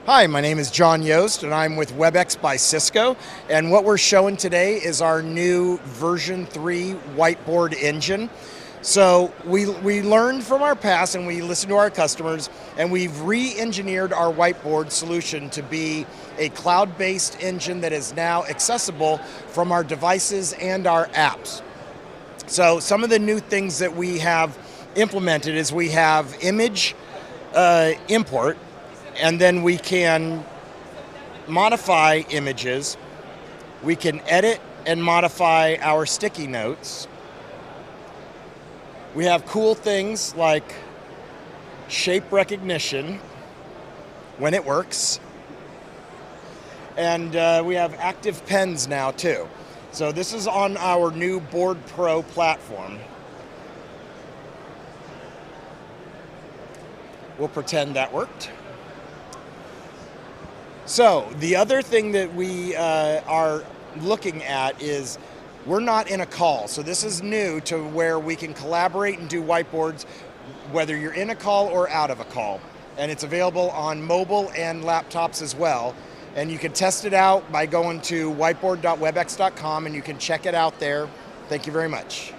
Hi, my name is John Yost and I'm with Webex by Cisco, and what we're showing today is our new version 3 whiteboard engine. So we learned from our past and we listened to our customers, and we've re-engineered our whiteboard solution to be a cloud-based engine that is now accessible from our devices and our apps. So some of the new things that we have implemented is we have image import, and then we can modify images. We can edit and modify our sticky notes. We have cool things like shape recognition when it works. And we have active pens now too. So this is on our new Board Pro platform. We'll pretend that worked. So the other thing that we are looking at is we're not in a call. So this is new to where we can collaborate and do whiteboards whether you're in a call or out of a call. And it's available on mobile and laptops as well. And you can test it out by going to whiteboard.webex.com and you can check it out there. Thank you very much.